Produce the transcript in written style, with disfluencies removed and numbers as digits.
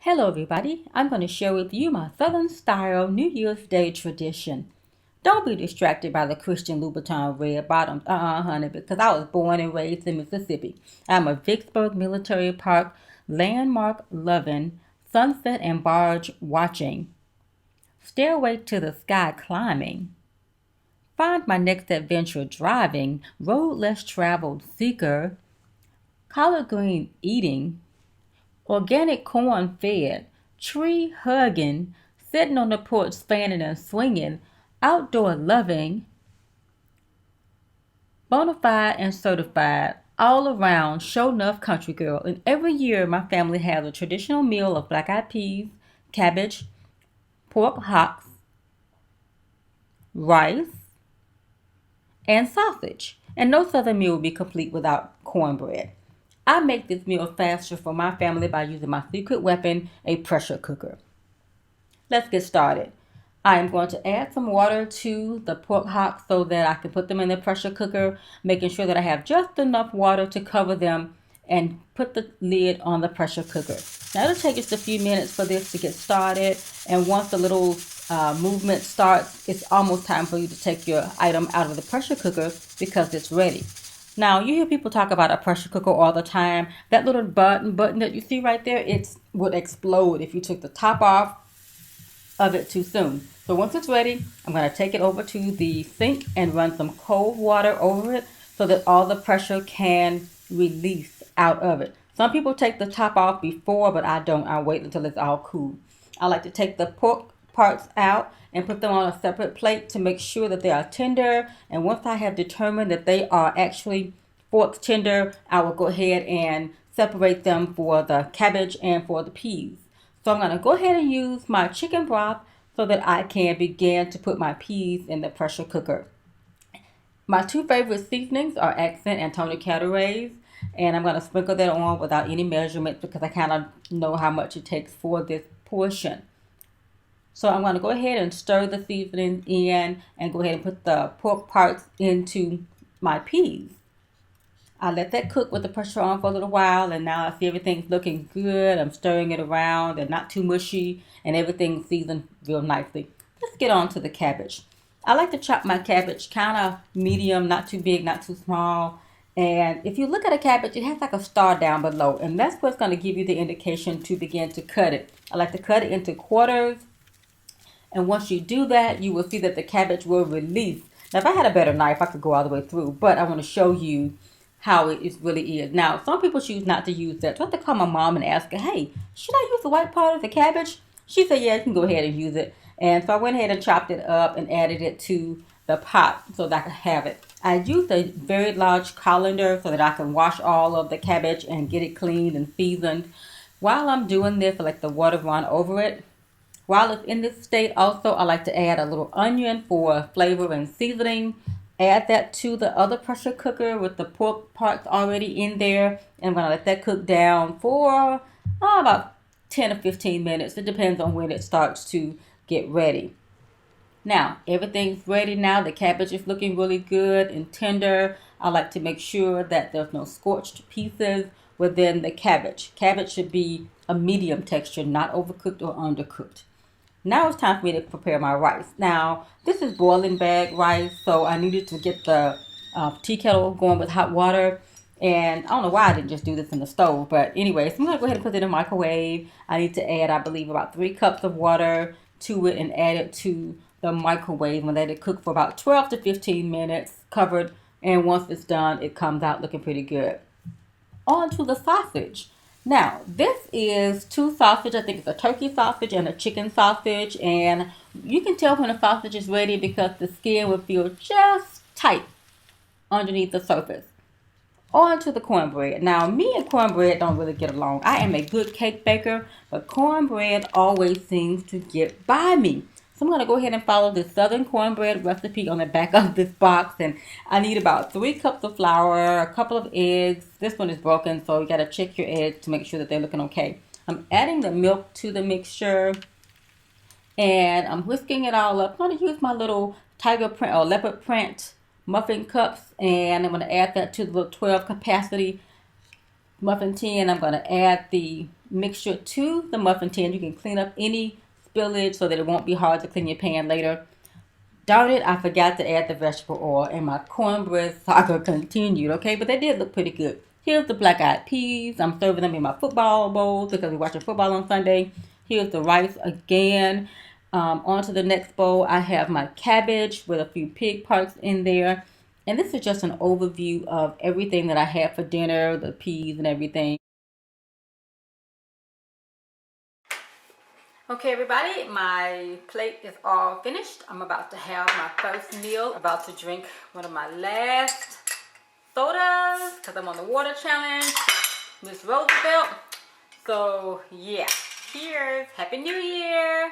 Hello everybody, I'm going to share with you my Southern style New Year's Day tradition. Don't be distracted by the Christian Louboutin red bottoms, honey, because I was born and raised in Mississippi. I'm a Vicksburg Military Park landmark loving, sunset and barge watching, stairway to the sky climbing, find my next adventure driving, road less traveled seeker, collard green eating, organic corn fed, tree hugging, sitting on the porch fanning and swinging, outdoor loving, bona fide and certified, all around show enough country girl. And every year my family has a traditional meal of black-eyed peas, cabbage, pork hocks, rice, and sausage. And no southern meal would be complete without cornbread. I make this meal faster for my family by using my secret weapon, a pressure cooker. Let's get started. I am going to add some water to the pork hocks so that I can put them in the pressure cooker, making sure that I have just enough water to cover them and put the lid on the pressure cooker. Now it'll take just a few minutes for this to get started, and once the little movement starts, it's almost time for you to take your item out of the pressure cooker because it's ready. Now, you hear people talk about a pressure cooker all the time. That little button that you see right there, it would explode if you took the top off of it too soon. So once it's ready, I'm going to take it over to the sink and run some cold water over it so that all the pressure can release out of it. Some people take the top off before, but I don't. I wait until it's all cool. I like to take the pork parts out and put them on a separate plate to make sure that they are tender. And once I have determined that they are actually fork tender, I will go ahead and separate them for the cabbage and for the peas. So I'm going to go ahead and use my chicken broth so that I can begin to put my peas in the pressure cooker. My two favorite seasonings are accent and Tony Cataways, and I'm going to sprinkle that on without any measurements because I kind of know how much it takes for this portion. So I'm going to go ahead and stir the seasonings in and go ahead and put the pork parts into my peas. I let that cook with the pressure on for a little while, and now I see everything's looking good. I'm stirring it around and not too mushy, and everything's seasoned real nicely. Let's get on to the cabbage. I like to chop my cabbage kind of medium, not too big, not too small. And if you look at a cabbage, it has like a star down below, and that's what's going to give you the indication to begin to cut it. I like to cut it into quarters, and once you do that, you will see that the cabbage will release. Now, if I had a better knife, I could go all the way through, but I want to show you how it really is. Now, some people choose not to use that. So I have to call my mom and ask her, hey, should I use the white part of the cabbage? She said, yeah, you can go ahead and use it. And so I went ahead and chopped it up and added it to the pot so that I could have it. I used a very large colander so that I can wash all of the cabbage and get it cleaned and seasoned. While I'm doing this, I let the water run over it. While it's in this state, also, I like to add a little onion for flavor and seasoning. Add that to the other pressure cooker with the pork parts already in there. And I'm going to let that cook down for about 10 or 15 minutes. It depends on when it starts to get ready. Now, everything's ready now. The cabbage is looking really good and tender. I like to make sure that there's no scorched pieces within the cabbage. Cabbage should be a medium texture, not overcooked or undercooked. Now it's time for me to prepare my rice. Now, this is boiling bag rice, so I needed to get the tea kettle going with hot water. And I don't know why I didn't just do this in the stove, but anyway, so I'm going to go ahead and put it in the microwave. I need to add, I believe, about 3 cups of water to it and add it to the microwave and let it cook for about 12 to 15 minutes covered. And once it's done, it comes out looking pretty good. On to the sausage. Now, this is 2 sausage. I think it's a turkey sausage and a chicken sausage. And you can tell when a sausage is ready because the skin will feel just tight underneath the surface. On to the cornbread. Now, me and cornbread don't really get along. I am a good cake baker, but cornbread always seems to get by me. So I'm going to go ahead and follow the Southern cornbread recipe on the back of this box. And I need about 3 cups of flour, a couple of eggs. This one is broken, so you got to check your eggs to make sure that they're looking okay. I'm adding the milk to the mixture. And I'm whisking it all up. I'm going to use my little tiger print or leopard print muffin cups. And I'm going to add that to the little 12 capacity muffin tin. I'm going to add the mixture to the muffin tin. You can clean up any spillage so that it won't be hard to clean your pan later. Darn it, I forgot to add the vegetable oil, and my cornbread saga continued, okay? But they did look pretty good. Here's the black-eyed peas. I'm serving them in my football bowls because we're watching football on Sunday. Here's the rice again. On to the next bowl, I have my cabbage with a few pig parts in there. And this is just an overview of everything that I had for dinner, the peas and everything. Okay, everybody, my plate is all finished. I'm about to have my first meal, about to drink one of my last sodas because I'm on the water challenge, Miss Roosevelt. So, yeah, cheers. Happy New Year.